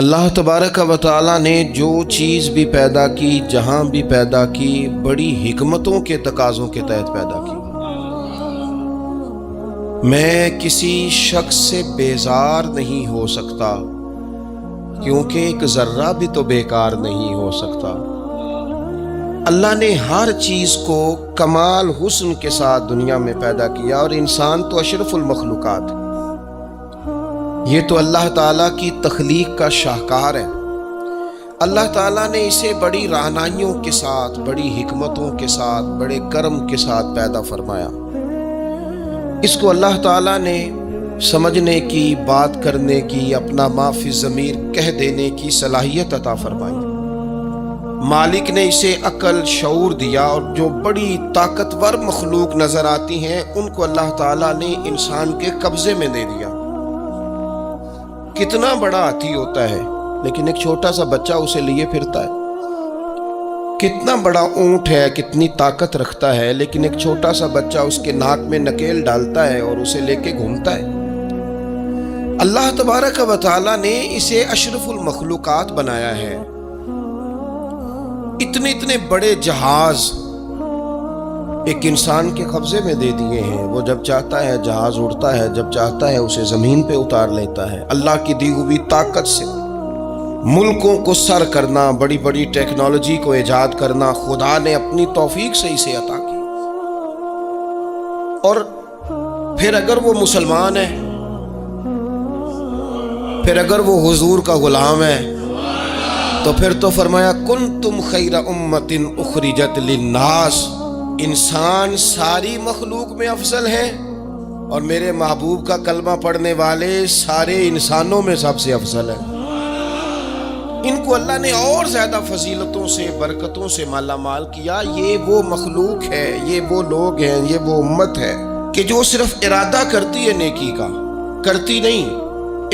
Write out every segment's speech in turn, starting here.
اللہ تبارک و تعالی نے جو چیز بھی پیدا کی، جہاں بھی پیدا کی، بڑی حکمتوں کے تقاضوں کے تحت پیدا کی۔ میں کسی شخص سے بیزار نہیں ہو سکتا، کیونکہ ایک ذرہ بھی تو بیکار نہیں ہو سکتا۔ اللہ نے ہر چیز کو کمال حسن کے ساتھ دنیا میں پیدا کیا، اور انسان تو اشرف المخلوقات ہے۔ یہ تو اللہ تعالیٰ کی تخلیق کا شاہکار ہے۔ اللہ تعالیٰ نے اسے بڑی رہنمائیوں کے ساتھ، بڑی حکمتوں کے ساتھ، بڑے کرم کے ساتھ پیدا فرمایا۔ اس کو اللہ تعالیٰ نے سمجھنے کی، بات کرنے کی، اپنا ما فی ضمیر کہہ دینے کی صلاحیت عطا فرمائی۔ مالک نے اسے عقل، شعور دیا، اور جو بڑی طاقتور مخلوق نظر آتی ہیں ان کو اللہ تعالیٰ نے انسان کے قبضے میں دے دیا۔ کتنا بڑا ہاتھی ہوتا ہے لیکن ایک چھوٹا سا بچہ اسے لیے پھرتا ہے۔ کتنا بڑا اونٹ ہے، کتنی طاقت رکھتا ہے، لیکن ایک چھوٹا سا بچہ اس کے ناک میں نکیل ڈالتا ہے اور اسے لے کے گھومتا ہے۔ اللہ تبارک و تعالی نے اسے اشرف المخلوقات بنایا ہے۔ اتنے بڑے جہاز ایک انسان کے قبضے میں دے دیے ہیں۔ وہ جب چاہتا ہے جہاز اڑتا ہے، جب چاہتا ہے اسے زمین پہ اتار لیتا ہے۔ اللہ کی دی ہوئی طاقت سے ملکوں کو سر کرنا، بڑی بڑی ٹیکنالوجی کو ایجاد کرنا خدا نے اپنی توفیق سے اسے عطا کی۔ اور پھر اگر وہ مسلمان ہے، پھر اگر وہ حضور کا غلام ہے، تو پھر تو فرمایا کنتم خیر امت اخرجت للناس۔ انسان ساری مخلوق میں افضل ہیں، اور میرے محبوب کا کلمہ پڑھنے والے سارے انسانوں میں سب سے افضل ہیں۔ ان کو اللہ نے اور زیادہ فضیلتوں سے، برکتوں سے مالا مال کیا۔ یہ وہ مخلوق ہے، یہ وہ لوگ ہیں، یہ وہ امت ہے کہ جو صرف ارادہ کرتی ہے نیکی کا، کرتی نہیں۔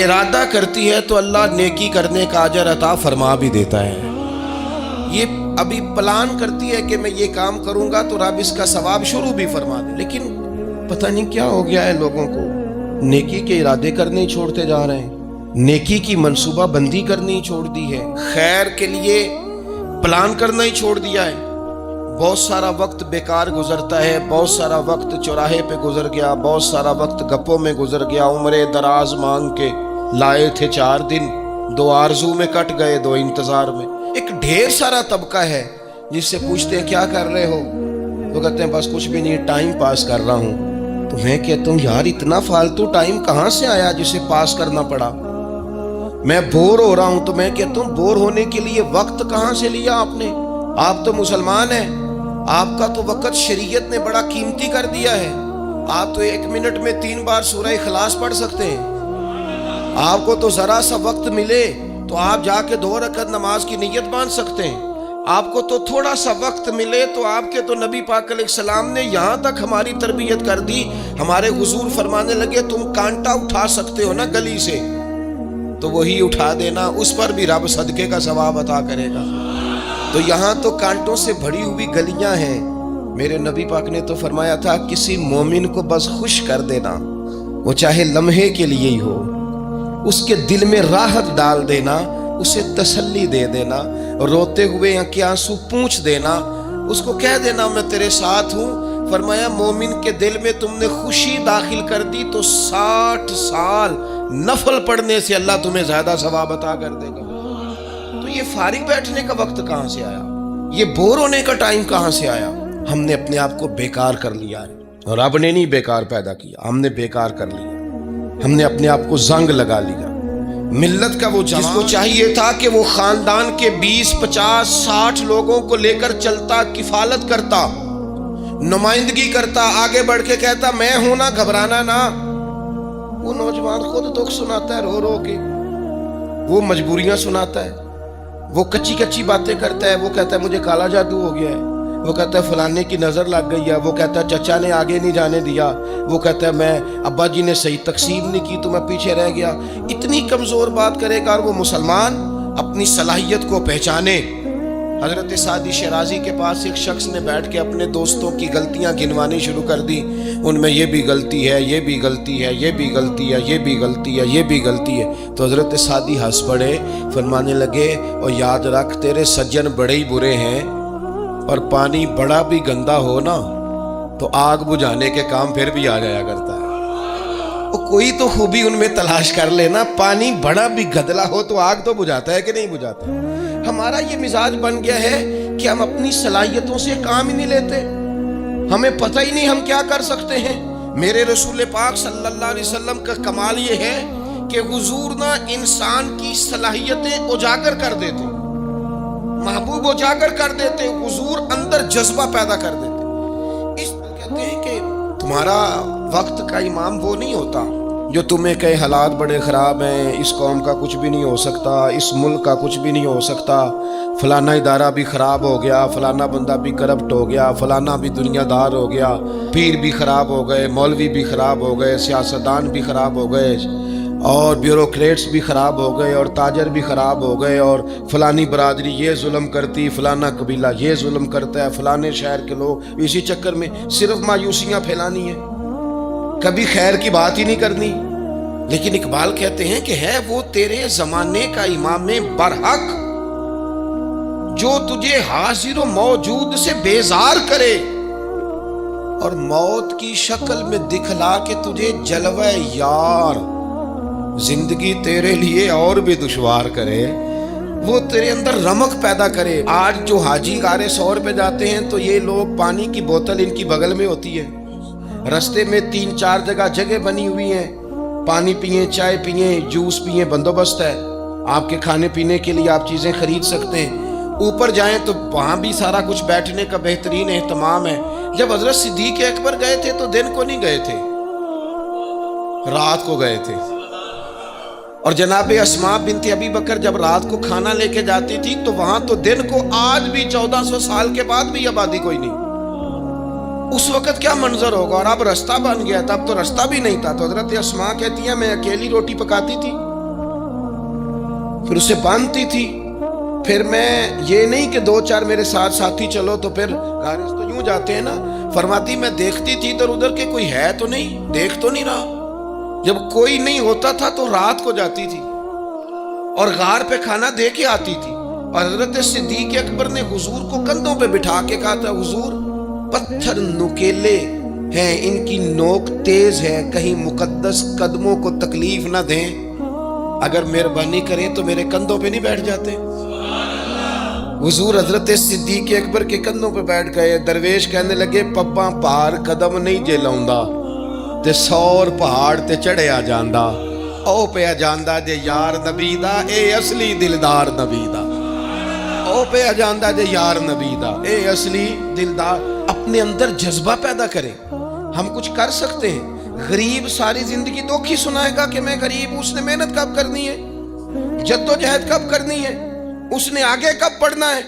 ارادہ کرتی ہے تو اللہ نیکی کرنے کا اجر عطا فرما بھی دیتا ہے۔ یہ ابھی پلان کرتی ہے کہ میں یہ کام کروں گا تو رب اس کا ثواب شروع بھی فرما دے، لیکن پتہ نہیں کیا ہو گیا ہے لوگوں کو، نیکی کے ارادے کرنے ہی چھوڑتے جا رہے ہیں، نیکی کی منصوبہ بندی کرنی ہی چھوڑ دی ہے، خیر کے لیے پلان کرنا ہی چھوڑ دیا ہے۔ بہت سارا وقت بیکار گزرتا ہے، بہت سارا وقت چوراہے پہ گزر گیا، بہت سارا وقت گپوں میں گزر گیا۔ عمرے دراز مانگ کے لائے تھے 4 دن، 2 آرزو میں کٹ گئے، 2 انتظار میں۔ ایک ڈھیر سارا طبقہ ہے جس سے پوچھتے ہیں کیا کر رہے ہو، وہ کہتے ہیں بس کچھ بھی نہیں، ٹائم پاس کر رہا ہوں۔ تو میں کہتا ہوں یار اتنا فالتو ٹائم کہاں سے آیا جسے پاس کرنا پڑا؟ میں بور ہو رہا ہوں تو میں کہتا ہوں بور ہونے کے لیے وقت کہاں سے لیا آپ نے؟ آپ تو مسلمان ہیں، آپ کا تو وقت شریعت نے بڑا قیمتی کر دیا ہے۔ آپ تو 1 منٹ میں 3 بار سورہ اخلاص پڑھ سکتے ہیں۔ آپ کو تو ذرا سا وقت ملے تو آپ جا کے 2 رکعت نماز کی نیت باندھ سکتے ہیں۔ آپ کو تو تھوڑا سا وقت ملے تو آپ کے تو نبی پاک علیہ السلام نے یہاں تک ہماری تربیت کر دی، ہمارے حضور فرمانے لگے تم کانٹا اٹھا سکتے ہو نا گلی سے، تو وہی اٹھا دینا، اس پر بھی رب صدقے کا ثواب عطا کرے گا۔ تو یہاں تو کانٹوں سے بھری ہوئی گلیاں ہیں۔ میرے نبی پاک نے تو فرمایا تھا کسی مومن کو بس خوش کر دینا، وہ چاہے لمحے کے لیے ہی ہو، اس کے دل میں راحت ڈال دینا، اسے تسلی دے دینا، روتے ہوئے یا کے آنسو پونچھ دینا، اس کو کہہ دینا میں تیرے ساتھ ہوں۔ فرمایا مومن کے دل میں تم نے خوشی داخل کر دی تو 60 سال نفل پڑھنے سے اللہ تمہیں زیادہ ثواب عطا کر دے گا۔ تو یہ فارغ بیٹھنے کا وقت کہاں سے آیا؟ یہ بور ہونے کا ٹائم کہاں سے آیا؟ ہم نے اپنے آپ کو بیکار کر لیا ہے، اور رب نے نہیں بیکار پیدا کیا، ہم نے بیکار کر لیا۔ ہم نے اپنے آپ کو زنگ لگا لیا۔ ملت کا وہ جس کو چاہیے تھا کہ وہ خاندان کے 20، 50، 60 لوگوں کو لے کر چلتا، کفالت کرتا، نمائندگی کرتا، آگے بڑھ کے کہتا میں ہوں نا، گھبرانا نہ۔ وہ نوجوان خود دکھ سناتا ہے رو رو کے، وہ مجبوریاں سناتا ہے، وہ کچی باتیں کرتا ہے، وہ کہتا ہے مجھے کالا جادو ہو گیا ہے، وہ کہتا ہے فلانے کی نظر لگ گئی ہے، وہ کہتا ہے چچا نے آگے نہیں جانے دیا، وہ کہتا ہے میں ابا جی نے صحیح تقسیم نہیں کی تو میں پیچھے رہ گیا۔ اتنی کمزور بات کرے گا، اور وہ مسلمان اپنی صلاحیت کو پہچانے، حضرت سعدی شیرازی کے پاس ایک شخص نے بیٹھ کے اپنے دوستوں کی غلطیاں گنوانی شروع کر دی. ان میں یہ بھی غلطی ہے، یہ بھی غلطی ہے، یہ بھی غلطی ہے، یہ بھی غلطی ہے، یہ بھی غلطی ہے. تو حضرت سعدی ہنس پڑے، فرمانے لگے اور یاد رکھ تیرے سجن بڑے ہی برے ہیں، اور پانی بڑا بھی گندا ہو نا تو آگ بجھانے کے کام پھر بھی آ جایا کرتا ہے. کوئی تو خوبی ان میں تلاش کر لینا، پانی بڑا بھی گدلا ہو تو آگ تو بجھاتا ہے کہ نہیں بجھاتا. ہمارا یہ مزاج بن گیا ہے کہ ہم اپنی صلاحیتوں سے کام ہی نہیں لیتے، ہمیں پتہ ہی نہیں ہم کیا کر سکتے ہیں. میرے رسول پاک صلی اللہ علیہ وسلم کا کمال یہ ہے کہ حضور نہ انسان کی صلاحیتیں اجاگر کر دیتے، محبوب اجاگر کر دیتے، حضور اندر جذبہ پیدا کر دیتے. اس کہتے ہیں کہ تمہارا وقت کا امام وہ نہیں ہوتا جو تمہیں کہے حالات بڑے خراب ہیں، اس قوم کا کچھ بھی نہیں ہو سکتا، اس ملک کا کچھ بھی نہیں ہو سکتا، فلانا ادارہ بھی خراب ہو گیا، فلانا بندہ بھی کرپٹ ہو گیا، فلانا بھی دنیا دار ہو گیا، پیر بھی خراب ہو گئے، مولوی بھی خراب ہو گئے، سیاستدان بھی خراب ہو گئے، اور بیوروکریٹس بھی خراب ہو گئے، اور تاجر بھی خراب ہو گئے، اور فلانی برادری یہ ظلم کرتی، فلانا قبیلہ یہ ظلم کرتا ہے، فلانے شہر کے لوگ. اسی چکر میں صرف مایوسیاں پھیلانی ہیں، کبھی خیر کی بات ہی نہیں کرنی. لیکن اقبال کہتے ہیں کہ ہے وہ تیرے زمانے کا امام برحق جو تجھے حاضر و موجود سے بیزار کرے اور موت کی شکل میں دکھلا کے تجھے جلوہ یار زندگی تیرے لیے اور بھی دشوار کرے. وہ تیرے اندر رمق پیدا کرے. آج جو حاجی غار سور پہ جاتے ہیں تو یہ لوگ پانی کی بوتل ان کی بغل میں ہوتی ہے، رستے میں 3-4 جگہ بنی ہوئی ہیں، پانی پئیں، چائے پئیں، جوس پئیں، بندوبست ہے. آپ کے کھانے پینے کے لیے آپ چیزیں خرید سکتے ہیں. اوپر جائیں تو وہاں بھی سارا کچھ بیٹھنے کا بہترین اہتمام ہے. جب حضرت صدیق اکبر گئے تھے تو دن کو نہیں گئے تھے، رات کو گئے تھے. اور جناب اسماء بنت ابی بکر جب رات کو کھانا لے کے جاتی تھی تو وہاں تو دن کو آج بھی 1400 سال کے بعد بھی آبادی کوئی نہیں. اس وقت کیا منظر ہوگا. اور اب رستہ بن گیا تھا، اب تو رستہ بھی نہیں تھا. تو حضرت اسماء کہتی ہیں میں اکیلی روٹی پکاتی تھی، پھر اسے باندھتی تھی، پھر میں یہ نہیں کہ 2-4 میرے ساتھ ساتھی چلو تو پھر غارز تو یوں جاتے ہیں نا. فرماتی میں دیکھتی تھی ادھر ادھر کہ کوئی ہے تو نہیں، دیکھ تو نہیں رہا. جب کوئی نہیں ہوتا تھا تو رات کو جاتی تھی اور غار پہ کھانا دے کے آتی تھی. اور حضرت صدیق اکبر نے حضور کو کندھوں پہ بٹھا کے کہا تھا حضور پتھر نکیلے ہیں، ان کی نوک تیز ہے، کہیں مقدس قدموں کو تکلیف نہ دیں، اگر مہربانی کریں تو میرے کندھوں پہ نہیں بیٹھ جاتے. حضور حضرت صدیق اکبر کے کندھوں پہ بیٹھ گئے. درویش کہنے لگے پپا پہاڑ قدم نہیں جے لاؤندا تے 100 پہاڑ تے چڑھیا جاندا، او پیا جاندا جے یار نبی دا، اے اصلی دلدار نبی دا، او پیا جاندا جے یار نبی دا، اے اصلی دلدار. اپنے اندر جذبہ پیدا کریں. ہم کچھ کر سکتے ہیں. غریب ساری زندگی دکھ ہی سنائے گا کہ میں غریب ہوں. اس نے محنت کب کرنی ہے، جد و جہد کب کرنی ہے، اس نے آگے کب پڑھنا ہے،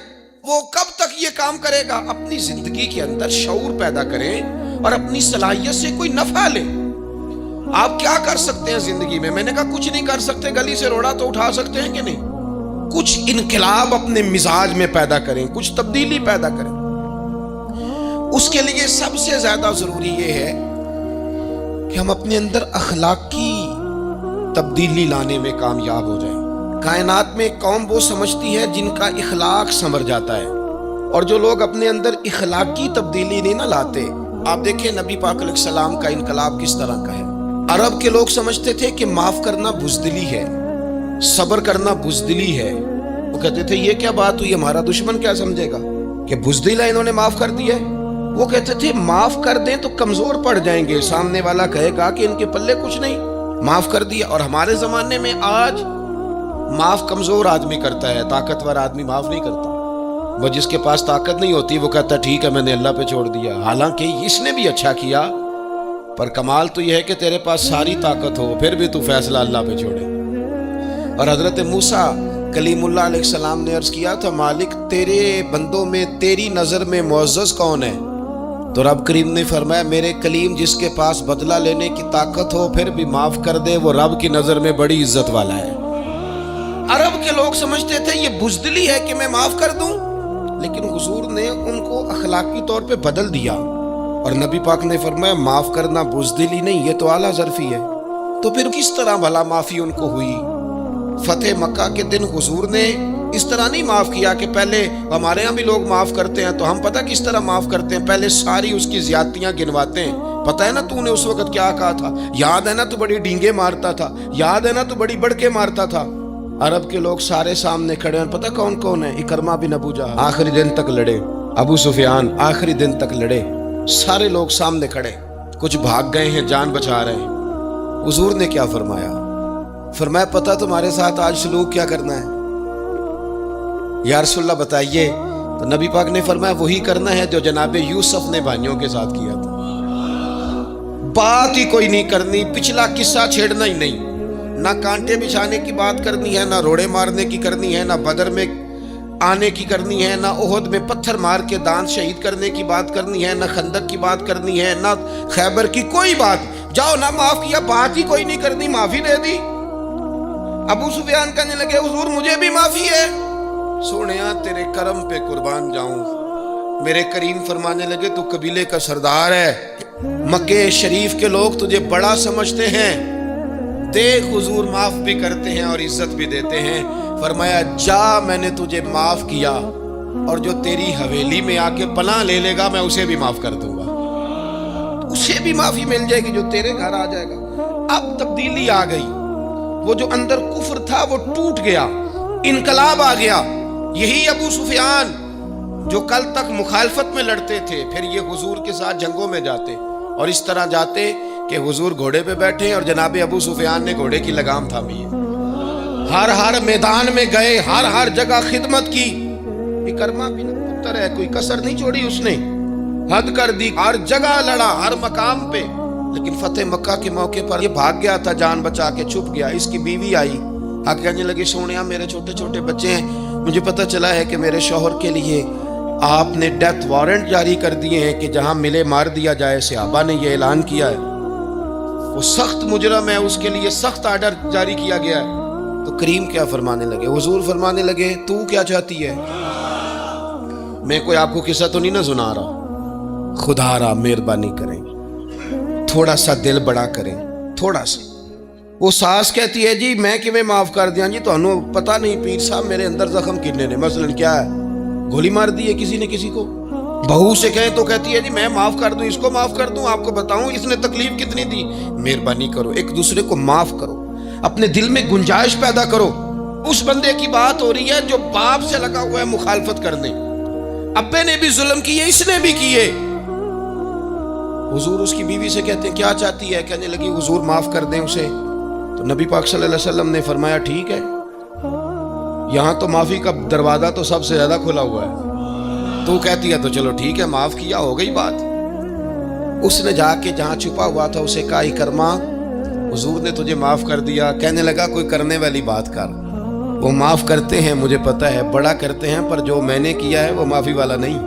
وہ کب تک یہ کام کرے گا. اپنی زندگی کے اندر شعور پیدا کریں اور اپنی صلاحیت سے کوئی نفع لیں. آپ کیا کر سکتے ہیں زندگی میں؟ میں نے کہا کچھ نہیں کر سکتے، گلی سے روڑا تو اٹھا سکتے ہیں کہ نہیں. کچھ انقلاب اپنے مزاج میں پیدا کریں، کچھ تبدیلی پیدا کریں. اس کے لیے سب سے زیادہ ضروری یہ ہے کہ ہم اپنے اندر اخلاقی تبدیلی لانے میں کامیاب ہو جائیں. کائنات میں ایک قوم وہ سمجھتی ہے جن کا اخلاق سنور جاتا ہے، اور جو لوگ اپنے اندر اخلاقی تبدیلی نہیں نہ لاتے. آپ دیکھیں نبی پاک علیہ السلام کا انقلاب کس طرح کا ہے. عرب کے لوگ سمجھتے تھے کہ معاف کرنا بزدلی ہے، صبر کرنا بزدلی ہے. وہ کہتے تھے یہ کیا بات ہوئی، ہمارا دشمن کیا سمجھے گا کہ بزدل ہے، انہوں نے معاف کر دیا ہے. وہ کہتے تھے معاف کر دیں تو کمزور پڑ جائیں گے، سامنے والا کہے گا کہ ان کے پلے کچھ نہیں، معاف کر دیا. اور ہمارے زمانے میں آج معاف کمزور آدمی کرتا ہے، طاقتور آدمی معاف نہیں کرتا. وہ جس کے پاس طاقت نہیں ہوتی وہ کہتا ہے ٹھیک ہے میں نے اللہ پہ چھوڑ دیا، حالانکہ اس نے بھی اچھا کیا. پر کمال تو یہ ہے کہ تیرے پاس ساری طاقت ہو پھر بھی تو فیصلہ اللہ پہ چھوڑے. اور حضرت موسیٰ کلیم اللہ علیہ السلام نے عرض کیا تھا مالک تیرے بندوں میں تیری نظر میں معزز کون ہے؟ تو رب کریم نے فرمایا میرے کلیم جس کے پاس بدلہ لینے کی طاقت ہو پھر بھی معاف کر دے وہ رب کی نظر میں بڑی عزت والا ہے. عرب کے لوگ سمجھتے تھے یہ بزدلی ہے کہ میں معاف کر دوں، لیکن حضور نے ان کو اخلاقی طور پہ بدل دیا، اور نبی پاک نے فرمایا معاف کرنا بزدلی نہیں، یہ تو اعلیٰ ظرفی ہے۔ تو پھر کس طرح بھلا معافی ان کو ہوئی؟ فتح مکہ کے دن حضور نے اس طرح نہیں معاف کیا کہ پہلے ہمارے ہاں بھی لوگ معاف کرتے ہیں تو ہم پتہ کس طرح معاف کرتے ہیں، پہلے ساری اس کی زیادتیاں گنواتے ہیں۔ پتہ ہے نا تو نے اس وقت کیا کہا تھا، یاد ہے نا تو بڑی ڈینگے مارتا تھا، یاد ہے نا تو بڑی بڑکے مارتا تھا۔ عرب کے لوگ سارے سامنے کھڑے ہیں، پتہ کون کون ہے؟ اکرمہ بن ابو جہل آخری دن تک لڑے، ابو سفیان آخری دن تک لڑے، سارے لوگ سامنے کھڑے، کچھ بھاگ گئے ہیں، جان بچا رہے ہیں۔ حضور نے کیا فرمایا؟ فرمایا پتہ تمہارے ساتھ آج سلوک کیا کرنا ہے؟ یا رسول اللہ بتائیے۔ تو نبی پاک نے فرمایا وہی کرنا ہے جو جناب یوسف نے بھائیوں کے ساتھ کیا تھا، بات ہی کوئی نہیں کرنی، پچھلا قصہ چھیڑنا ہی نہیں، نہ کانٹے بچھانے کی بات کرنی ہے، نہ روڑے مارنے کی کرنی ہے، نہ بدر میں آنے کی کرنی ہے، نہ احد میں پتھر مار کے دانت شہید کرنے کی بات کرنی ہے، نہ خندق کی بات کرنی ہے، نہ خیبر کی کوئی بات۔ جاؤ نہ معاف کیا، بات ہی کوئی نہیں کرنی، معافی دے دی۔ ابو سفیان کہنے لگے حضور مجھے بھی معافی ہے۔ سونیا تیرے کرم پہ قربان جاؤں۔ میرے کریم فرمانے لگے تو قبیلے کا سردار ہے، مکے شریف کے لوگ تجھے بڑا سمجھتے ہیں، دیکھ حضور معاف بھی کرتے ہیں اور عزت بھی دیتے ہیں۔ فرمایا جا میں نے تجھے معاف کیا، اور جو تیری حویلی میں آ کے پناہ لے لے گا میں اسے بھی معاف کر دوں گا، اسے بھی معافی مل جائے گی جو تیرے گھر آ جائے گا۔ اب تبدیلی آ گئی، وہ جو اندر کفر تھا وہ ٹوٹ گیا، انقلاب آ گیا۔ یہی ابو سفیان جو کل تک مخالفت میں لڑتے تھے، پھر یہ حضور کے ساتھ جنگوں میں جاتے، اور اس طرح جاتے کہ حضور گھوڑے پہ بیٹھے اور جناب ابو سفیان نے گھوڑے کی لگام تھامی ہے، ہر میدان میں گئے، ہر جگہ خدمت کی۔ اکرمہ بن پتر ہے، کوئی کسر نہیں چھوڑی، اس نے حد کر دی، ہر جگہ لڑا، ہر مقام پہ۔ لیکن فتح مکہ کے موقع پر یہ بھاگ گیا تھا، جان بچا کے چھپ گیا۔ اس کی بیوی آئی، کہنے لگی سونیا میرے چھوٹے چھوٹے بچے ہیں، مجھے پتہ چلا ہے کہ میرے شوہر کے لیے آپ نے ڈیتھ وارنٹ جاری کر دیے ہیں کہ جہاں ملے مار دیا جائے۔ صحابہ نے یہ اعلان کیا ہے، وہ سخت مجرم ہے، اس کے لیے سخت آرڈر جاری کیا گیا ہے۔ تو کریم کیا فرمانے لگے؟ حضور فرمانے لگے تو کیا چاہتی ہے؟ میں کوئی آپ کو قصہ تو نہیں نہ سنا رہا، خدا را مہربانی کریں، تھوڑا سا دل بڑا کریں، تھوڑا سا۔ وہ ساس کہتی ہے جی میں کیویں معاف کر دیاں جی، تانوں پتہ نہیں پیر صاحب میرے اندر زخم کتنے نے، مثلاً کیا ہے، گولی مار دی ہے کسی نے کسی کو۔ بہو سے کہیں تو کہتی ہے جی میں معاف کر دوں، اس کو معاف کر دوں، آپ کو بتاؤں اس نے تکلیف کتنی دی۔ مہربانی کرو ایک دوسرے کو معاف کرو، اپنے دل میں گنجائش پیدا کرو۔ اس بندے کی بات ہو رہی ہے جو باپ سے لگا ہوا ہے مخالفت کرنے، ابے نے بھی ظلم کیے، اس نے بھی کیے۔ حضور اس کی بیوی سے کہتے ہیں کیا چاہتی ہے؟ کہنے لگی حضور معاف کر دیں اسے۔ تو نبی پاک صلی اللہ علیہ وسلم نے فرمایا ٹھیک ہے، یہاں تو معافی کا دروازہ تو سب سے زیادہ کھلا ہوا ہے، تو کہتی ہے تو چلو ٹھیک ہے معاف کیا، ہو گئی بات۔ اس نے جا کے جہاں چھپا ہوا تھا اسے کہا اکرمہ حضور نے تجھے معاف کر دیا۔ کہنے لگا کوئی کرنے والی بات کر، وہ معاف کرتے ہیں مجھے پتہ ہے، بڑا کرتے ہیں، پر جو میں نے کیا ہے وہ معافی والا نہیں۔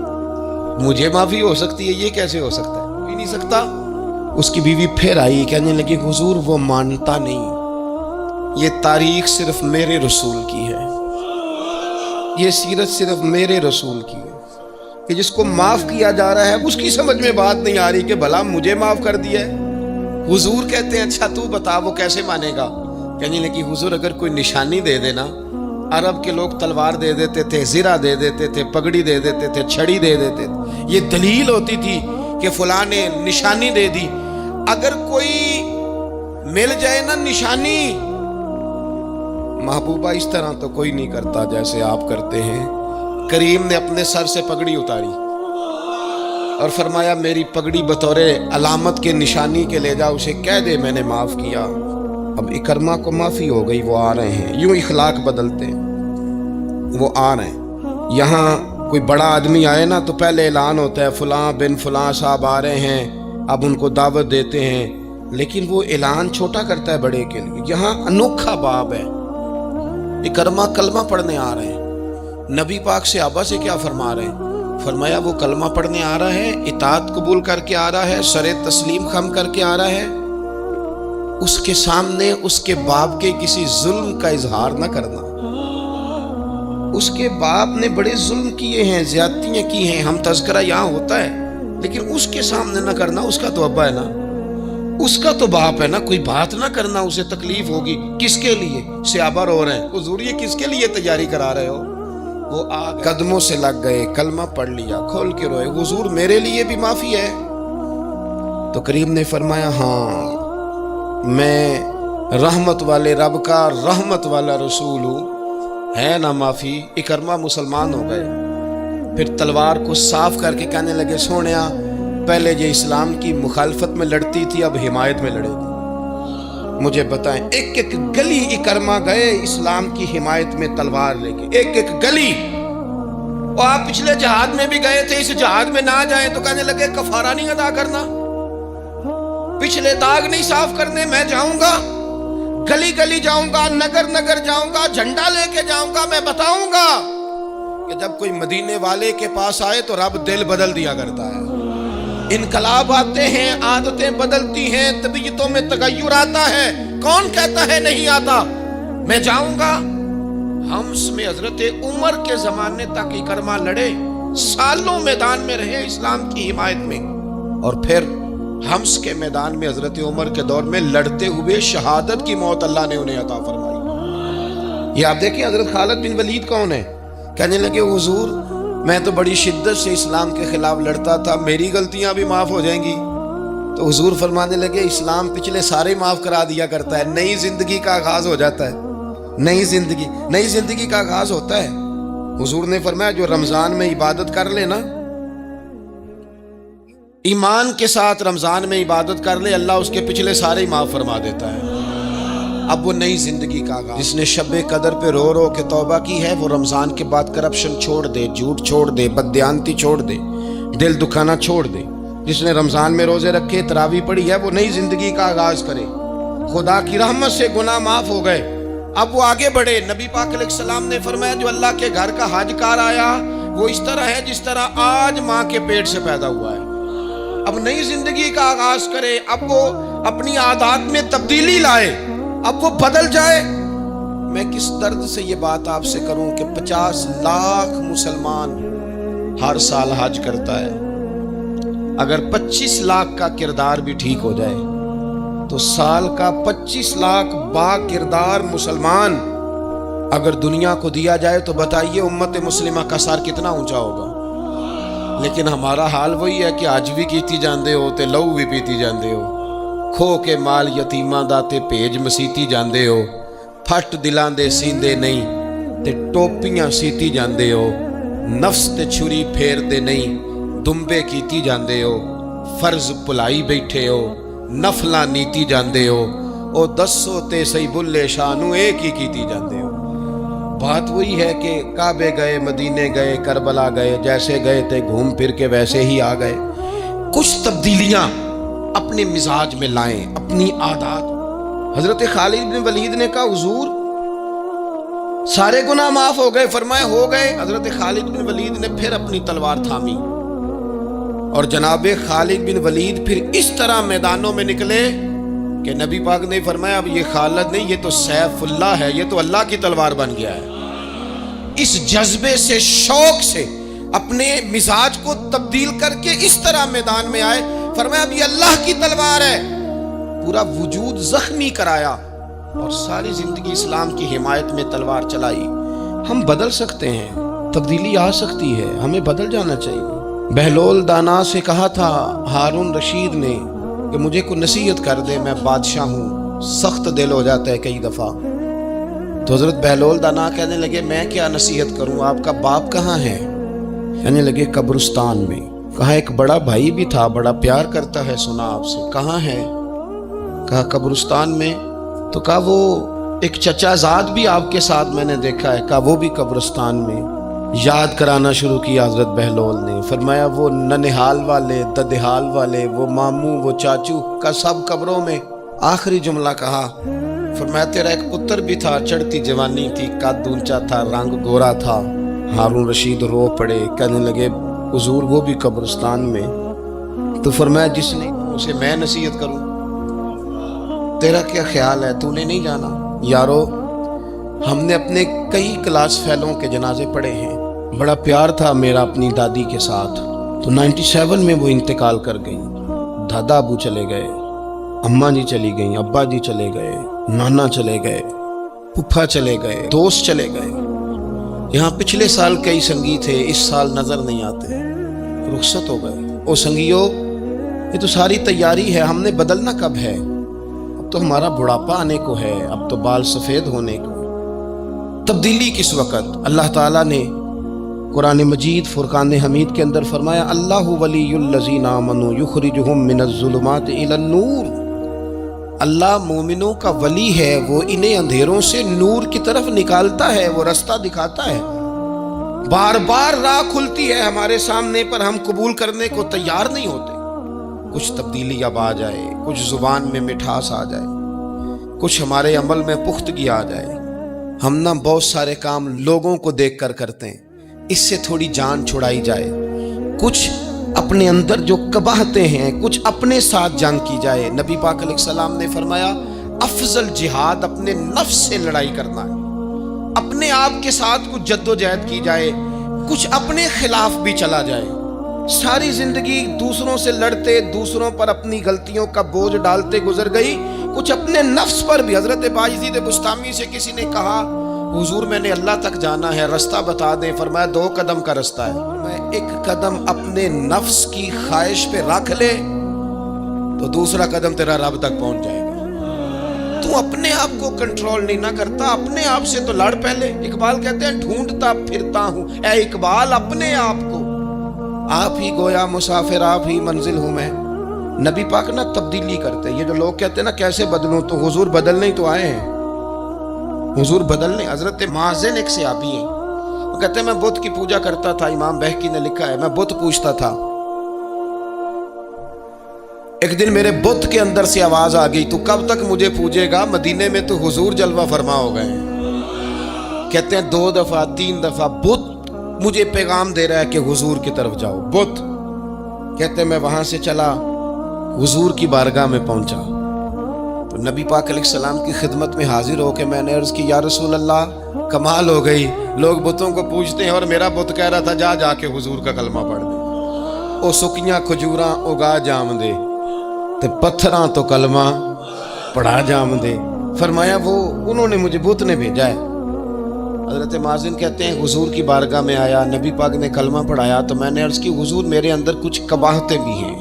مجھے معافی ہو سکتی ہے، یہ کیسے ہو سکتا ہے؟ ہو ہی نہیں سکتا۔ اس کی بیوی پھر آئی، کہنے لگی حضور وہ مانتا نہیں، یہ تاریخ صرف میرے رسول کی ہے، یہ سیرت صرف میرے رسول کی ہے، کہ جس کو معاف کیا جا رہا ہے اس کی سمجھ میں بات نہیں آ رہی کہ بھلا مجھے معاف کر دیا ہے۔ حضور کہتے ہیں اچھا تو بتا وہ کیسے مانے گا؟ کہنے لگی حضور اگر کوئی نشانی دے دینا، عرب کے لوگ تلوار دے دیتے تھے، زرہ دے دیتے تھے، پگڑی دے دیتے تھے، چھڑی دے دیتے تھے، یہ دلیل ہوتی تھی کہ فلاں نے نشانی دے دی۔ اگر کوئی مل جائے نا نشانی، محبوبہ اس طرح تو کوئی نہیں کرتا جیسے آپ کرتے ہیں۔ کریم نے اپنے سر سے پگڑی اتاری اور فرمایا میری پگڑی بطور علامت کے نشانی کے لے جا، اسے کہہ دے میں نے معاف کیا۔ اب اکرمہ کو معافی ہو گئی، وہ آ رہے ہیں، یوں اخلاق بدلتے ہیں، وہ آ رہے ہیں۔ یہاں کوئی بڑا آدمی آئے نا تو پہلے اعلان ہوتا ہے فلاں بن فلاں صاحب آ رہے ہیں، اب ان کو دعوت دیتے ہیں، لیکن وہ اعلان چھوٹا کرتا ہے بڑے کے لیے۔ یہاں انوکھا باب ہے، اکرمہ کلمہ پڑھنے آ رہے ہیں، نبی پاک صحابہ سے کیا فرما رہے ہیں؟ فرمایا وہ کلمہ پڑھنے آ رہا ہے، اطاعت قبول کر کے آ رہا ہے، سر تسلیم خم کر کے آ رہا ہے، اس کے سامنے اس کے باپ کے کسی ظلم کا اظہار نہ کرنا۔ اس کے باپ نے بڑے ظلم کیے ہیں، زیادتیاں کی ہیں، ہم تذکرہ یہاں ہوتا ہے لیکن اس کے سامنے نہ کرنا، اس کا تو ابا ہے نا، اس کا تو باپ ہے نا، کوئی بات نہ کرنا، اسے تکلیف ہوگی۔ کس کے لیے؟ صحابہ رو رہے ہیں، حضور یہ کس کے لیے تیاری کرا رہے ہو؟ وہ قدموں سے لگ گئے، کلمہ پڑھ لیا، کھول کے روئے، حضور میرے لیے بھی معافی ہے؟ تو کریم نے فرمایا ہاں، میں رحمت والے رب کا رحمت والا رسول ہوں، ہے نا معافی۔ اکرمہ مسلمان ہو گئے، پھر تلوار کو صاف کر کے کہنے لگے سونیا پہلے یہ اسلام کی مخالفت میں لڑتی تھی، اب حمایت میں لڑے گی، مجھے بتائیں۔ ایک ایک گلی اکرمہ گئے اسلام کی حمایت میں تلوار لے کے، ایک ایک گلی۔ اور آپ پچھلے جہاد میں بھی گئے تھے، اس جہاد میں نہ جائیں تو کہنے لگے کفارہ نہیں ادا کرنا، پچھلے داغ نہیں صاف کرنے، میں جاؤں گا، گلی گلی جاؤں گا، نگر نگر جاؤں گا، جھنڈا لے کے جاؤں گا، میں بتاؤں گا کہ جب کوئی مدینے والے کے پاس آئے تو رب دل بدل دیا کرتا ہے، انقلاب آتے ہیں، عادتیں بدلتی ہیں، طبیعتوں میں تغیر آتا ہے، کون کہتا ہے نہیں آتا؟ میں جاؤں گا۔ حمص میں حضرت عمر کے زمانے تک اکرمہ لڑے، سالوں میدان میں رہے اسلام کی حمایت میں، اور پھر حمص کے میدان میں حضرت عمر کے دور میں لڑتے ہوئے شہادت کی موت اللہ نے انہیں عطا فرمائی۔ یہ آپ دیکھیں حضرت خالد بن ولید کون ہے؟ کہنے لگے حضور میں تو بڑی شدت سے اسلام کے خلاف لڑتا تھا، میری غلطیاں بھی معاف ہو جائیں گی؟ تو حضور فرمانے لگے اسلام پچھلے سارے معاف کرا دیا کرتا ہے، نئی زندگی کا آغاز ہو جاتا ہے، نئی زندگی کا آغاز ہوتا ہے۔ حضور نے فرمایا جو رمضان میں عبادت کر لے نا، ایمان کے ساتھ رمضان میں عبادت کر لے، اللہ اس کے پچھلے سارے معاف فرما دیتا ہے۔ اب وہ نئی زندگی کا آغاز، جس نے شب قدر پہ رو رو کے توبہ کی ہے وہ رمضان کے بعد کرپشن چھوڑ دے، جھوٹ چھوڑ دے، بددیانتی چھوڑ دے، دل دکھانا چھوڑ دے۔ جس نے رمضان میں روزے رکھے، تراویح پڑھی ہے، وہ نئی زندگی کا آغاز کرے۔ خدا کی رحمت سے گناہ معاف ہو گئے، اب وہ آگے بڑھے۔ نبی پاک علیہ السلام نے فرمایا جو اللہ کے گھر کا حج کار آیا وہ اس طرح ہے جس طرح آج ماں کے پیٹ سے پیدا ہوا ہے۔ اب نئی زندگی کا آغاز کرے، اب وہ اپنی عادات میں تبدیلی لائے، اب وہ بدل جائے۔ میں کس درد سے یہ بات آپ سے کروں کہ 50 لاکھ مسلمان ہر سال حج کرتا ہے، اگر 25 لاکھ کا کردار بھی ٹھیک ہو جائے تو سال کا 25 لاکھ با کردار مسلمان اگر دنیا کو دیا جائے تو بتائیے امت مسلمہ کا سر کتنا اونچا ہوگا۔ لیکن ہمارا حال وہی ہے کہ آج بھی کیتی جاندے ہو تے لہو بھی پیتی جاندے ہو، کھو کے مال یتیماں دا تے بھیج مسیتی جاندے ہو، پھٹ دلاں دے سیندے نہیں تے ٹوپیاں سیتی جاندے ہو، نفس تے چھری پھیر دے نہیں دمبے کیتی جاندے ہو، فرض پلائی بیٹھے ہو، نفلاں نیتی جاندے ہو، او دسو تے سی بلے شانو ایک ہی کیتی جاندے ہو۔ بات وہی ہے کہ کعبے گئے، مدینے گئے، کربلا گئے، جیسے گئے تھے گھوم پھر کے ویسے ہی آ گئے۔ کچھ تبدیلیاں اپنے مزاج میں لائیں، اپنی عادات۔ حضرت خالد بن ولید نے کہا حضور سارے گناہ معاف ہو گئے؟ فرمایا ہو گئے۔ حضرت خالد بن ولید نے پھر اپنی تلوار تھامی اور جناب خالد بن ولید پھر اس طرح میدانوں میں نکلے کہ نبی پاک نے فرمایا اب یہ خالد نہیں، یہ تو سیف اللہ ہے، یہ تو اللہ کی تلوار بن گیا ہے۔ اس جذبے سے، شوق سے اپنے مزاج کو تبدیل کر کے اس طرح میدان میں آئے، فرمایا اب یہ اللہ کی تلوار ہے۔ پورا وجود زخمی کرایا اور ساری زندگی اسلام کی حمایت میں تلوار چلائی۔ ہم بدل سکتے ہیں، تبدیلی آ سکتی ہے، ہمیں بدل جانا چاہیے۔ بہلول دانا سے کہا تھا ہارون رشید نے کہ مجھے کوئی نصیحت کر دے، میں بادشاہ ہوں، سخت دل ہو جاتا ہے کئی دفعہ۔ تو حضرت بہلول دانا کہنے لگے میں کیا نصیحت کروں، آپ کا باپ کہاں ہے؟ کہنے لگے قبرستان میں۔ کہا ایک بڑا بھائی بھی تھا، بڑا پیار کرتا ہے، سنا آپ سے، کہاں ہے؟ کہا قبرستان میں۔ تو کہا وہ ایک چچا زاد بھی آپ کے ساتھ میں نے دیکھا ہے، کہا وہ بھی قبرستان میں۔ یاد کرانا شروع کیا حضرت بہلول نے، فرمایا وہ ننہال والے، ددہال والے، وہ ماموں، وہ چاچو کا سب قبروں میں۔ آخری جملہ کہا، فرمایا تیرا ایک پتر بھی تھا، چڑھتی جوانی تھی، قد اونچا تھا، رنگ گورا تھا۔ ہارون رشید رو پڑے، کہنے لگے حضور وہ بھی قبرستان میں۔ تو فرمایا جس نے اسے میں نصیحت کروں، تیرا کیا خیال ہے، تو نے نہیں جانا؟ یارو ہم نے اپنے کئی کلاس فیلوں کے جنازے پڑھے ہیں. بڑا پیار تھا میرا اپنی دادی کے ساتھ. تو 97 میں وہ انتقال کر گئی. دادا ابو چلے گئے, اماں جی چلی گئیں, ابا جی چلے گئے, نانا چلے گئے, پھپھا چلے گئے, دوست چلے گئے. یہاں پچھلے سال کئی سنگی تھے, اس سال نظر نہیں آتے, رخصت ہو گئے. او سنگیو, یہ تو ساری تیاری ہے, ہم نے بدلنا کب ہے؟ اب تو ہمارا بڑھاپا آنے کو ہے, اب تو بال سفید ہونے کو. تبدیلی کس وقت؟ اللہ تعالیٰ نے قرآن مجید فرقان حمید کے اندر فرمایا اللہ ولی الذین آمنوا یخرجہم من الظلمات الی النور. اللہ مومنوں کا ولی ہے, وہ انہیں اندھیروں سے نور کی طرف نکالتا ہے, وہ رستہ دکھاتا ہے. بار بار راہ کھلتی ہے ہمارے سامنے, پر ہم قبول کرنے کو تیار نہیں ہوتے. کچھ تبدیلی اب آ جائے, کچھ زبان میں مٹھاس آ جائے, کچھ ہمارے عمل میں پختگی آ جائے. ہم نہ بہت سارے کام لوگوں کو دیکھ کر کرتے ہیں, اس سے تھوڑی جان چھڑائی جائے. کچھ اپنے اندر جو قباہتیں ہیں, کچھ اپنے ساتھ جنگ کی جائے. نبی پاک علیہ السلام نے فرمایا افضل جہاد اپنے نفس سے لڑائی کرنا ہے. اپنے آپ کے ساتھ کچھ جد و جہد کی جائے, کچھ اپنے خلاف بھی چلا جائے. ساری زندگی دوسروں سے لڑتے, دوسروں پر اپنی غلطیوں کا بوجھ ڈالتے گزر گئی, کچھ اپنے نفس پر بھی. حضرت باجید بستامی سے کسی نے کہا حضور میں نے اللہ تک جانا ہے, رستہ بتا دیں. فرمایا 2 قدم کا رستہ ہے. میں 1 قدم اپنے نفس کی خواہش پہ رکھ لے تو دوسرا قدم تیرا رب تک پہنچ جائے گا. تو اپنے آپ کو کنٹرول نہیں نہ کرتا, اپنے آپ سے تو لڑ پہلے. اقبال کہتے ہیں ڈھونڈتا پھرتا ہوں اے اقبال اپنے آپ کو, آپ ہی گویا مسافر, آپ ہی منزل ہوں میں. نبی پاک نہ تبدیلی کرتے. یہ جو لوگ کہتے ہیں نا کیسے بدلوں, تو حضور بدلنے ہی تو آئے ہیں. حضور بدلنے. حضرت مازن ایک صحابی ہیں, وہ کہتے ہیں میں بت کی پوجا کرتا تھا. امام بہقی نے لکھا ہے میں بت پوجتا تھا. ایک دن میرے بت کے اندر سے آواز آ گئی تو کب تک مجھے پوجے گا, مدینے میں تو حضور جلوہ فرما ہو گئے. کہتے ہیں 2 دفعہ 3 دفعہ بت مجھے پیغام دے رہا ہے کہ حضور کی طرف جاؤ. بت کہتے ہیں میں وہاں سے چلا, حضور کی بارگاہ میں پہنچا تو نبی پاک علیہ السلام کی خدمت میں حاضر ہو کے میں نے عرض کی یا رسول اللہ کمال ہو گئی, لوگ بتوں کو پوجتے ہیں اور میرا بت کہہ رہا تھا جا کے حضور کا کلمہ پڑھ دے. او سکیاں کھجوراں اگا جام دے تے پتھراں تو کلمہ پڑھا جام دے. فرمایا وہ انہوں نے مجھے بت نے بھیجا ہے. حضرت مازن کہتے ہیں حضور کی بارگاہ میں آیا, نبی پاک نے کلمہ پڑھایا تو میں نے عرض کی حضور میرے اندر کچھ قباہتیں بھی ہیں,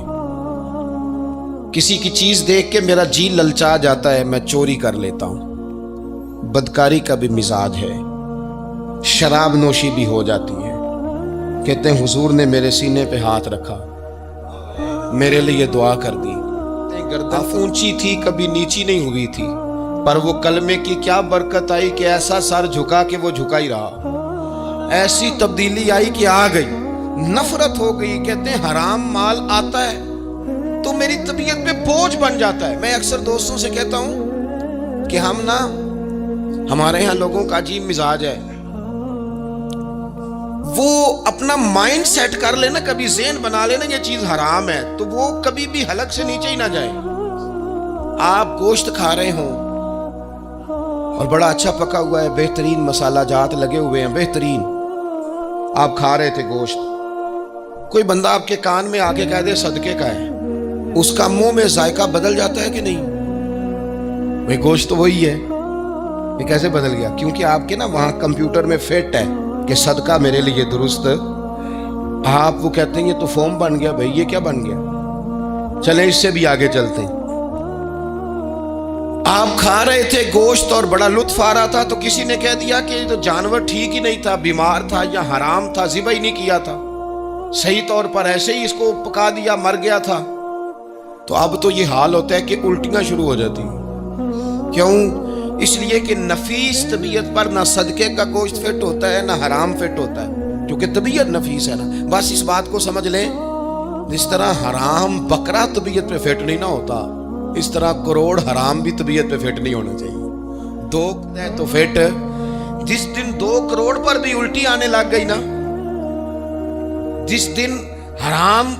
کسی کی چیز دیکھ کے میرا جی للچا جاتا ہے, میں چوری کر لیتا ہوں, بدکاری کا بھی مزاج ہے, شراب نوشی بھی ہو جاتی ہے. کہتے ہیں حضور نے میرے سینے پہ ہاتھ رکھا, میرے لیے دعا کر دی. گردن اونچی تھی کبھی نیچی نہیں ہوئی تھی, پر وہ کلمے کی کیا برکت آئی کہ ایسا سر جھکا کہ وہ جھکا ہی رہا. ایسی تبدیلی آئی کہ آ گئی, نفرت ہو گئی. کہتے ہیں حرام مال آتا ہے تو میری طبیعت پہ بوجھ بن جاتا ہے. میں اکثر دوستوں سے کہتا ہوں کہ ہم نا ہمارے ہاں لوگوں کا عجیب مزاج ہے, وہ اپنا مائنڈ سیٹ کر لینا, کبھی ذہن بنا لینا یہ چیز حرام ہے تو وہ کبھی بھی حلق سے نیچے ہی نہ جائے. آپ گوشت کھا رہے ہوں اور بڑا اچھا پکا ہوا ہے, بہترین مسالہ جات لگے ہوئے ہیں, بہترین, آپ کھا رہے تھے گوشت, کوئی بندہ آپ کے کان میں آگے کہہ دے صدقے کا ہے, اس کا منہ میں ذائقہ بدل جاتا ہے کہ نہیں؟ بھئی گوشت تو وہی ہے, یہ کیسے بدل گیا؟ کیونکہ آپ کے نا وہاں کمپیوٹر میں فٹ ہے کہ صدقہ میرے لیے درست. آپ وہ کہتے ہیں یہ تو فارم بن گیا. بھئی یہ کیا بن گیا؟ چلیں اس سے بھی آگے چلتے ہیں. آپ کھا رہے تھے گوشت اور بڑا لطف آ رہا تھا تو کسی نے کہہ دیا کہ یہ تو جانور ٹھیک ہی نہیں تھا, بیمار تھا یا حرام تھا, ذبح ہی نہیں کیا تھا, صحیح طور پر ایسے ہی اس کو پکا دیا, مر گیا تھا. تو اب تو یہ حال ہوتا ہے کہ الٹیاں شروع ہو جاتی ہیں. کیوں؟ اس لیے کہ نفیس طبیعت پر نہ صدقے کا گوشت فٹ ہوتا ہے نہ حرام فٹ ہوتا ہے, کیونکہ طبیعت نفیس ہے نا. بس اس بات کو سمجھ لیں, جس طرح حرام بکرا طبیعت پہ فٹ نہیں نہ ہوتا, اس طرح کروڑ حرام بھی طبیعت پہ فٹ نہیں ہونا چاہیے. 2 ہے تو فٹ. جس دن 2 کروڑ پر بھی الٹی آنے لگ گئی نا, جس دن حرام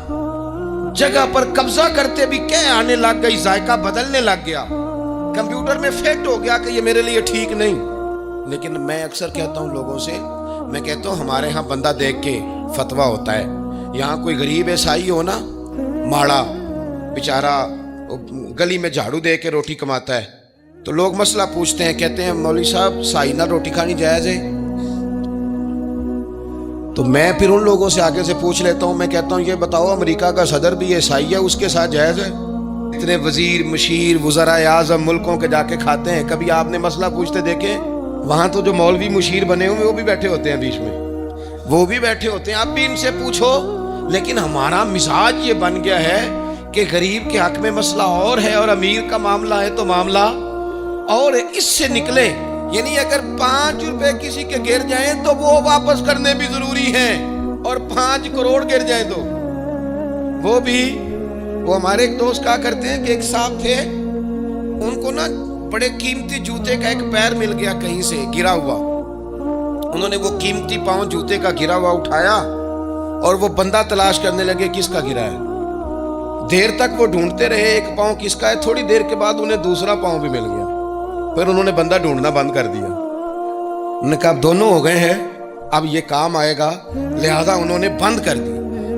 جگہ پر قبضہ کرتے بھی کہہ آنے لگ گئی, ذائقہ بدلنے لگ گیا, کمپیوٹر میں فٹ ہو گیا کہ یہ میرے لیے ٹھیک نہیں, لیکن میں اکثر کہتا ہوں لوگوں سے، میں کہتا ہوں ہمارے ہاں بندہ دیکھ کے فتویٰ ہوتا ہے. یہاں کوئی غریب عیسائی ہو نا، ماڑا بیچارہ گلی میں جھاڑو دے کے روٹی کماتا ہے، تو لوگ مسئلہ پوچھتے ہیں، کہتے ہیں مولوی صاحب سائنہ روٹی کھانی جائز ہے؟ تو میں پھر ان لوگوں سے آگے سے پوچھ لیتا ہوں، میں کہتا ہوں یہ بتاؤ امریکہ کا صدر بھی عیسائی ہے، اس کے ساتھ جائز ہے؟ اتنے وزیر مشیر وزرائے اعظم ملکوں کے جا کے کھاتے ہیں، کبھی آپ نے مسئلہ پوچھتے دیکھیں؟ وہاں تو جو مولوی مشیر بنے ہوئے وہ بھی بیٹھے ہوتے ہیں بیچ میں، وہ بھی بیٹھے ہوتے ہیں، آپ بھی ان سے پوچھو. لیکن ہمارا مزاج یہ بن گیا ہے کہ غریب کے حق میں مسئلہ اور ہے اور امیر کا معاملہ ہے تو معاملہ اور اس سے نکلے. یعنی اگر 5 روپے کسی کے گر جائیں تو وہ واپس کرنے بھی ضروری ہیں، اور 5 کروڑ گر جائیں تو وہ بھی. وہ ہمارے ایک دوست کہا کرتے ہیں کہ ایک صاحب تھے، ان کو نا بڑے قیمتی جوتے کا ایک پیر مل گیا کہیں سے گرا ہوا. انہوں نے وہ قیمتی پاؤں جوتے کا گرا ہوا اٹھایا اور وہ بندہ تلاش کرنے لگے کس کا گرا ہے. دیر تک وہ ڈھونڈتے رہے ایک پاؤں کس کا ہے، تھوڑی دیر کے بعد انہیں دوسرا پاؤں بھی مل گیا. پھر انہوں نے بندہ ڈھونڈنا بند کر دیا. انہوں نے کہا اب دونوں ہو گئے ہیں، اب یہ کام آئے گا، لہذا انہوں نے بند کر دی.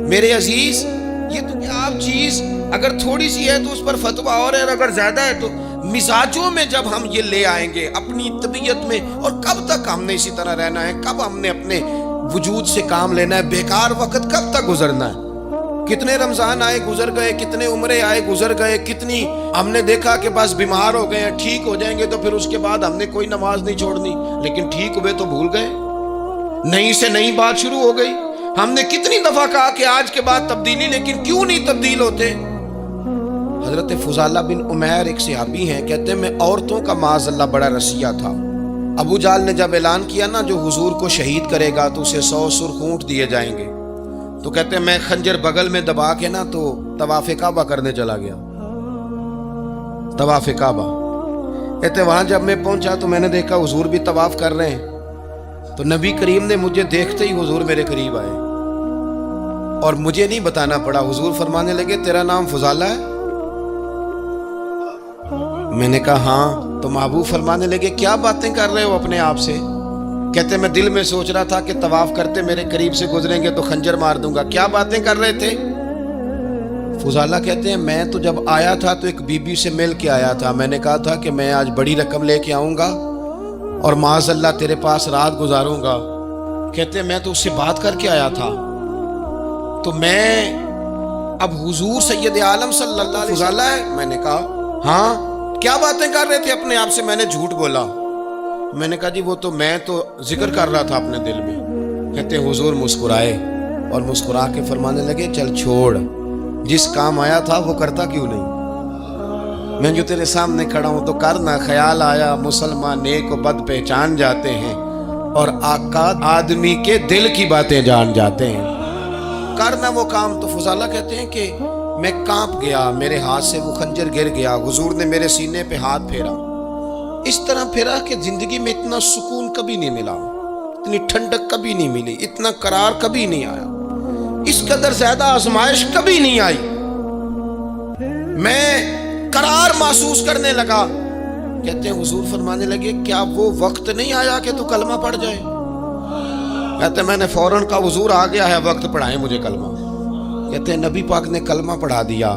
میرے عزیز، یہ تو کیا آپ چیز اگر تھوڑی سی ہے تو اس پر فتویٰ اور ہے، اور اگر زیادہ ہے تو مزاجوں میں جب ہم یہ لے آئیں گے اپنی طبیعت میں، اور کب تک ہم نے اسی طرح رہنا ہے؟ کب ہم نے اپنے وجود سے کام لینا ہے؟ بیکار وقت کب تک گزرنا ہے؟ کتنے رمضان آئے گزر گئے، کتنے عمرے آئے گزر گئے، کتنی ہم نے دیکھا کہ بس بیمار ہو گئے ہیں، ٹھیک ہو جائیں گے تو پھر اس کے بعد ہم نے کوئی نماز نہیں چھوڑنی، لیکن ٹھیک ہوئے تو بھول گئے، نئی سے نئی بات شروع ہو گئی. ہم نے کتنی دفعہ کہا کہ آج کے بعد تبدیلی، لیکن کیوں نہیں تبدیل ہوتے؟ حضرت فضالہ بن عمیر ایک صحابی ہیں، کہتے ہیں میں عورتوں کا معاذ اللہ بڑا رسیہ تھا. ابو جہل نے جب اعلان کیا نا جو حضور کو شہید کرے گا تو اسے 100 سرخ اونٹ دیے جائیں گے، تو کہتے ہیں میں خنجر بغل میں دبا کے نا تو طواف کعبہ کرنے چلا گیا. طواف کعبہ کہتے ہیں وہاں جب میں پہنچا تو میں نے دیکھا حضور بھی طواف کر رہے ہیں، تو نبی کریم نے مجھے دیکھتے ہی حضور میرے قریب آئے اور مجھے نہیں بتانا پڑا. حضور فرمانے لگے تیرا نام فضالہ ہے؟ میں نے کہا ہاں. تو محبوب فرمانے لگے کیا باتیں کر رہے ہو اپنے آپ سے؟ کہتے میں دل میں سوچ رہا تھا کہ طواف کرتے میرے قریب سے گزریں گے تو خنجر مار دوں گا. کیا باتیں کر رہے تھے؟ فضالہ کہتے ہیں میں تو جب آیا تھا تو ایک بی بی سے مل کے آیا تھا، میں نے کہا تھا کہ میں آج بڑی رقم لے کے آؤں گا اور معاذ اللہ تیرے پاس رات گزاروں گا. کہتے ہیں میں تو اس سے بات کر کے آیا تھا، تو میں اب حضور سید عالم صلی اللہ علیہ وسلم ہے؟ میں نے کہا ہاں. کیا باتیں کر رہے تھے اپنے آپ سے؟ میں نے جھوٹ بولا. میں نے کہا جی وہ تو میں تو ذکر کر رہا تھا اپنے دل میں. کہتے ہیں حضور مسکرائے اور مسکرا کے فرمانے لگے چل چھوڑ، جس کام آیا تھا وہ کرتا کیوں نہیں؟ میں جو تیرے سامنے کھڑا ہوں تو کرنا. خیال آیا مسلمان نیک و بد پہچان جاتے ہیں اور آقا آدمی کے دل کی باتیں جان جاتے ہیں. کرنا وہ کام. تو فضالہ کہتے ہیں کہ میں کانپ گیا، میرے ہاتھ سے وہ خنجر گر گیا. حضور نے میرے سینے پہ ہاتھ پھیرا، اس طرح پھیرا کہ زندگی میں اتنا سکون کبھی نہیں ملا، اتنی ٹھنڈک کبھی نہیں ملی، اتنا قرار کبھی نہیں آیا، اس قدر زیادہ آزمائش کبھی نہیں آئی. میں قرار محسوس کرنے لگا. کہتے ہیں حضور فرمانے لگے کیا وہ وقت نہیں آیا کہ تو کلمہ پڑھ جائے؟ کہتے ہیں میں نے فوراً کہا حضور آ گیا ہے وقت، پڑھائیں مجھے کلمہ. کہتے ہیں نبی پاک نے کلمہ پڑھا دیا،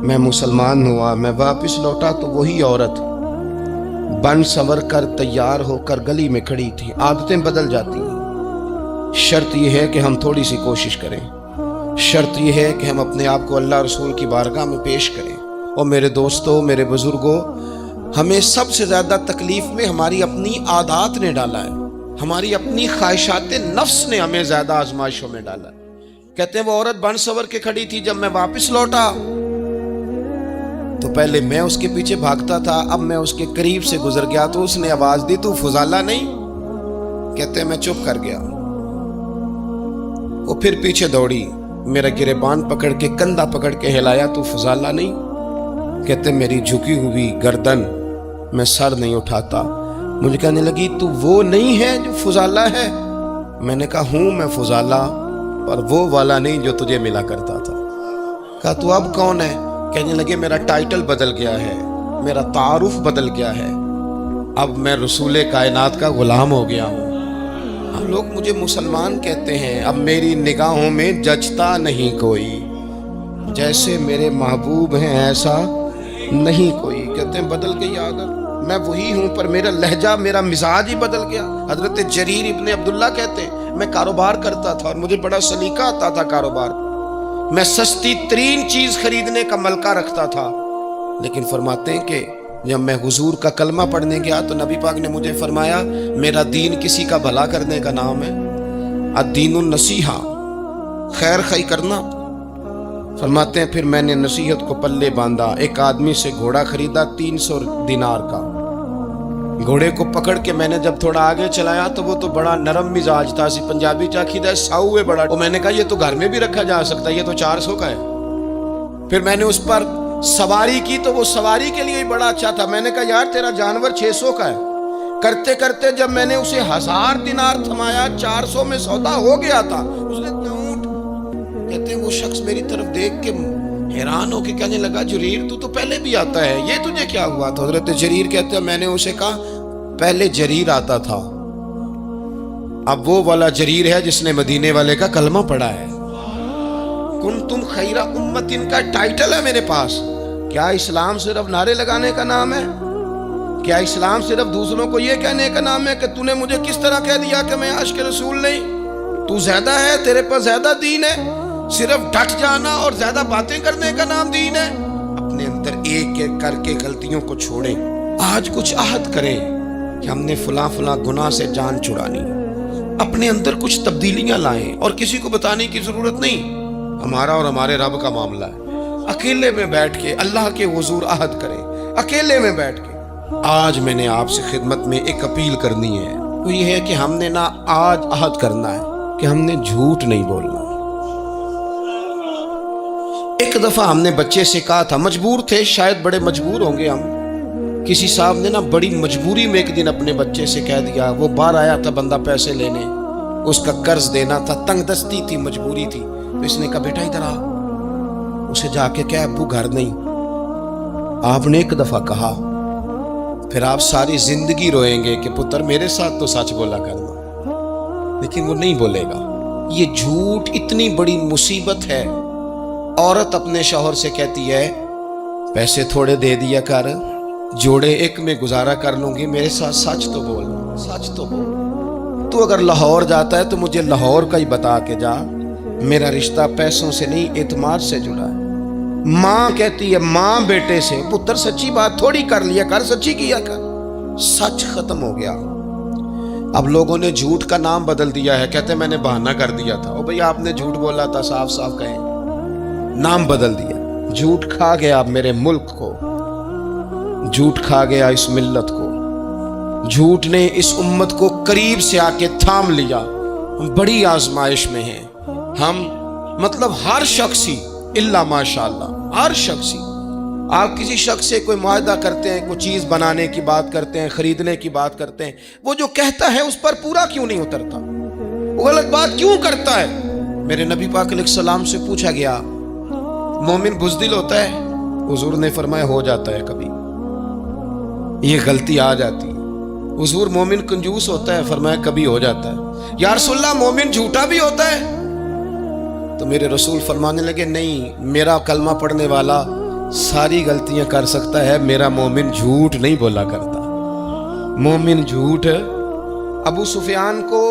میں مسلمان ہوا. میں واپس لوٹا تو وہی عورت بن سنور کر تیار ہو کر گلی میں کھڑی تھی. عادتیں بدل جاتی ہیں، شرط یہ ہے کہ ہم تھوڑی سی کوشش کریں، شرط یہ ہے کہ ہم اپنے آپ کو اللہ رسول کی بارگاہ میں پیش کریں. اور میرے دوستوں، میرے بزرگوں، ہمیں سب سے زیادہ تکلیف میں ہماری اپنی عادات نے ڈالا ہے، ہماری اپنی خواہشات نفس نے ہمیں زیادہ آزمائشوں میں ڈالا ہے. کہتے ہیں وہ عورت بن سنور کے کھڑی تھی. جب میں واپس لوٹا تو پہلے میں اس کے پیچھے بھاگتا تھا، اب میں اس کے قریب سے گزر گیا تو اس نے آواز دی تو فضالہ نہیں؟ کہتے ہیں میں چپ کر گیا. وہ پھر پیچھے دوڑی، میرا گریبان پکڑ کے کندھا پکڑ کے ہلایا تو فضالہ نہیں؟ کہتے ہیں میری جھکی ہوئی گردن، میں سر نہیں اٹھاتا. مجھے کہنے لگی تو وہ نہیں ہے جو فضالہ ہے؟ میں نے کہا ہوں میں فضالہ، پر وہ والا نہیں جو تجھے ملا کرتا تھا. کہا تو اب کون ہے؟ کہنے لگے میرا ٹائٹل بدل گیا ہے، میرا تعارف بدل گیا ہے. اب میں رسول کائنات کا غلام ہو گیا ہوں. اب لوگ مجھے مسلمان کہتے ہیں. اب میری نگاہوں میں جچتا نہیں کوئی، جیسے میرے محبوب ہیں ایسا نہیں کوئی. کہتے ہیں بدل گئی عادت، میں وہی ہوں پر میرا لہجہ، میرا مزاج ہی بدل گیا. حضرت جریر ابن عبداللہ کہتے ہیں میں کاروبار کرتا تھا اور مجھے بڑا سلیقہ آتا تھا کاروبار. میں سستی ترین چیز خریدنے کا ملکہ رکھتا تھا، لیکن فرماتے ہیں کہ جب میں حضور کا کلمہ پڑھنے گیا تو نبی پاک نے مجھے فرمایا میرا دین کسی کا بھلا کرنے کا نام ہے. الدین النصیحہ، خیر خی کرنا. فرماتے ہیں پھر میں نے نصیحت کو پلے باندھا. ایک آدمی سے گھوڑا خریدا 300 دینار کا. گھوڑے کو پکڑ کے میں نے جب تھوڑا آگے چلایا تو وہ تو بڑا نرم مزاج تھا. پنجابی چاکھی دا ساؤ ہے بڑا. میں نے کہا یہ تو گھر میں بھی رکھا جا سکتا ہے، یہ تو 400 کا ہے. پھر میں نے اس پر سواری کی تو وہ سواری کے لیے بڑا اچھا تھا. میں نے کہا یار تیرا جانور 600 کا ہے. کرتے کرتے جب میں نے اسے 1000 دینار تھمایا، 400 میں سودا ہو گیا تھا. اس نے کہتے ہیں وہ شخص میری طرف دیکھ کے حیران ہو کے کہنے لگا جریر تو پہلے بھی آتا ہے، یہ تجھے کیا ہوا؟ تو حضرت جریر کہتے ہیں میں نے اسے کہا پہلے جریر آتا تھا، اب وہ والا جریر ہے جس نے مدینے والے کا کلمہ پڑھا ہے. کنتم خیر امت ان کا ٹائٹل ہے میرے پاس. کیا اسلام صرف نعرے لگانے کا نام ہے؟ کیا اسلام صرف دوسروں کو یہ کہنے کا نام ہے کہ تو نے مجھے کس طرح کہہ دیا کہ میں عاشق رسول نہیں؟ تو زیادہ ہے، تیرے پاس زیادہ دین ہے. صرف ڈٹ جانا اور زیادہ باتیں کرنے کا نام دین ہے؟ اپنے اندر ایک ایک کر کے غلطیوں کو چھوڑیں. آج کچھ عہد کریں کہ ہم نے فلاں فلاں گناہ سے جان چھڑانی. اپنے اندر کچھ تبدیلیاں لائیں اور کسی کو بتانے کی ضرورت نہیں. ہمارا اور ہمارے رب کا معاملہ ہے. اکیلے میں بیٹھ کے اللہ کے حضور عہد کریں، اکیلے میں بیٹھ کے. آج میں نے آپ سے خدمت میں ایک اپیل کرنی ہے، وہ یہ ہے کہ ہم نے نہ آج عہد کرنا ہے کہ ہم نے جھوٹ نہیں بولنا. ایک دفعہ ہم نے بچے سے کہا تھا، مجبور تھے، شاید بڑے مجبور ہوں گے ہم. کسی صاحب نے نا بڑی مجبوری میں ایک دن اپنے بچے سے کہہ دیا. وہ باہر آیا تھا بندہ پیسے لینے، اس کا قرض دینا تھا، تنگ دستی تھی، مجبوری تھی. تو اس نے کہا بیٹا ادھر آ. اسے جا کے کہا ابو گھر نہیں. آپ نے ایک دفعہ کہا، پھر آپ ساری زندگی روئیں گے کہ پتر میرے ساتھ تو سچ بولا کرنا، لیکن وہ نہیں بولے گا. یہ جھوٹ اتنی بڑی مصیبت ہے. عورت اپنے شوہر سے کہتی ہے پیسے تھوڑے دے دیا کر، جوڑے ایک میں گزارا کر لوں گی، میرے ساتھ سچ تو بول، سچ تو بول. تو اگر لاہور جاتا ہے تو مجھے لاہور کا ہی بتا کے جا، میرا رشتہ پیسوں سے نہیں اعتماد سے جڑا ہے. ماں کہتی ہے ماں بیٹے سے پتر سچی بات تھوڑی کر لیا کر، سچی کیا کر. سچ ختم ہو گیا. اب لوگوں نے جھوٹ کا نام بدل دیا ہے، کہتے ہیں میں نے بہانہ کر دیا تھا. او بھئی آپ نے جھوٹ بولا تھا، صاف صاف کہیں، نام بدل دیا. جھوٹ کھا گیا اب میرے ملک کو، جھوٹ کھا گیا اس ملت کو. جھوٹ نے اس امت کو قریب سے آ کے تھام لیا. ہم بڑی آزمائش میں ہیں. ہم مطلب ہر شخص ہی الا ماشاءاللہ، ہر شخص ہی. آپ کسی شخص سے کوئی معاہدہ کرتے ہیں، کوئی چیز بنانے کی بات کرتے ہیں، خریدنے کی بات کرتے ہیں، وہ جو کہتا ہے اس پر پورا کیوں نہیں اترتا؟ وہ غلط بات کیوں کرتا ہے؟ میرے نبی پاک علیہ السلام سے پوچھا گیا مومن بزدل ہوتا ہے؟ حضور نے فرمایا ہو جاتا ہے، کبھی یہ غلطی آ جاتی ہے. حضور مومن کنجوس ہوتا ہے؟ فرمایا کبھی ہو جاتا ہے. یا رسول اللہ مومن جھوٹا بھی ہوتا ہے؟ تو میرے رسول فرمانے لگے نہیں، میرا کلمہ پڑھنے والا ساری غلطیاں کر سکتا ہے، میرا مومن جھوٹ نہیں بولا کرتا. مومن جھوٹ. ابو سفیان کو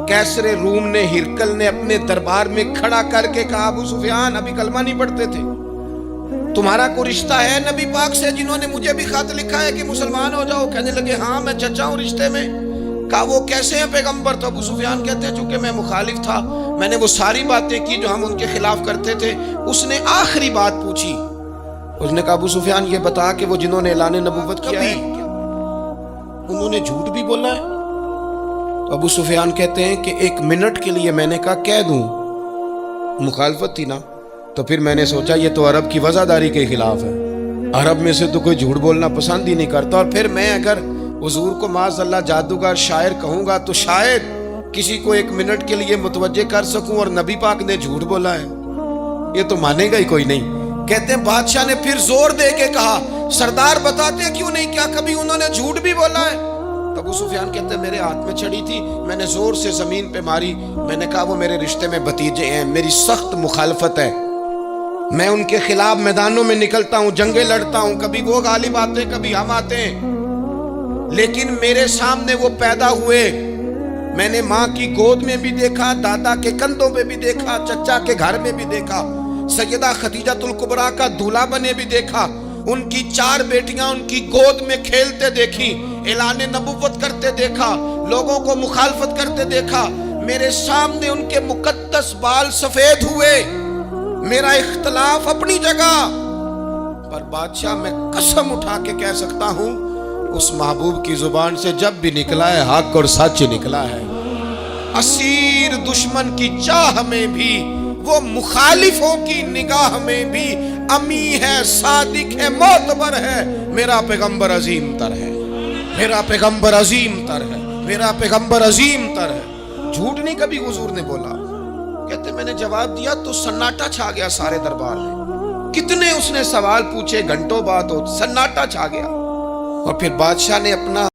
کیسر روم نے، ہرکل نے اپنے دربار میں کھڑا کر کے کہا ابو سفیان ابھی کلمہ نہیں پڑھتے تھے، تمہارا کوئی رشتہ ہے نبی پاک سے جنہوں نے مجھے بھی خط لکھا ہے کہ مسلمان ہو جاؤ؟ کہنے لگے ہاں میں چچا ہوں رشتے میں. کہا وہ کیسے ہیں پیغمبر؟ تو ابو سفیان کہتے ہیں چونکہ میں مخالف تھا، میں نے وہ ساری باتیں کی جو ہم ان کے خلاف کرتے تھے. اس نے آخری بات پوچھی، اس نے کہا ابو سفیان یہ بتا کہ وہ جنہوں نے اعلان نبوت کیا ہے انہوں نے جھوٹ بھی بولا ہے؟ تو ابو سفیان کہتے ہیں کہ 1 منٹ کے لیے میں نے کہا کہہ دوں، مخالفت تھی نا. تو پھر میں نے سوچا یہ تو عرب کی وفاداری کے خلاف ہے، عرب میں سے تو کوئی جھوٹ بولنا پسند ہی نہیں کرتا. اور پھر میں اگر حضور کو معاذ اللہ جادوگر شاعر کہوں گا تو شاید کسی کو 1 منٹ کے لیے متوجہ کر سکوں، اور نبی پاک نے جھوٹ بولا ہے، یہ تو مانے گا ہی کوئی نہیں. کہتے ہیں بادشاہ نے پھر زور دے کے کہا سردار بتاتے کیوں نہیں، کیا کبھی انہوں نے جھوٹ بھی بولا ہے؟ تو ابو سفیان کہتے ہیں میرے ہاتھ میں چھڑی تھی، میں نے زور سے زمین پہ ماری، میں نے کہا وہ میرے رشتے میں بھتیجے ہیں، میری سخت مخالفت ہے، میں ان کے خلاف میدانوں میں نکلتا ہوں، جنگیں لڑتا ہوں، کبھی وہ غالب آتے کبھی ہم آتے ہیں، لیکن میرے سامنے وہ پیدا ہوئے، میں نے ماں کی گود میں بھی دیکھا، دادا کے کندھوں پہ بھی دیکھا، چچا کے گھر میں بھی دیکھا، سیدہ خدیجہ الکبریٰ کا دولہا بنے بھی دیکھا، ان کی 4 بیٹیاں ان کی گود میں کھیلتے دیکھی، اعلان نبوت کرتے دیکھا، لوگوں کو مخالفت کرتے دیکھا، میرے سامنے ان کے مقدس بال سفید ہوئے، میرا اختلاف اپنی جگہ، پر بادشاہ میں قسم اٹھا کے کہہ سکتا ہوں اس محبوب کی زبان سے جب بھی نکلا ہے حق اور سچ نکلا ہے، اسیر دشمن کی چاہ میں بھی، وہ مخالفوں کی نگاہ میں بھی امی ہے، صادق ہے، معتبر ہے، میرا پیغمبر عظیم تر ہے، میرا پیغمبر عظیم تر ہے، میرا پیغمبر عظیم تر ہے۔ جھوٹ نہیں کبھی حضور نے بولا، کہتے میں نے جواب دیا تو سناٹا چھا گیا سارے دربار میں، کتنے اس نے سوال پوچھے، گھنٹوں بعد سناٹا چھا گیا، اور پھر بادشاہ نے اپنا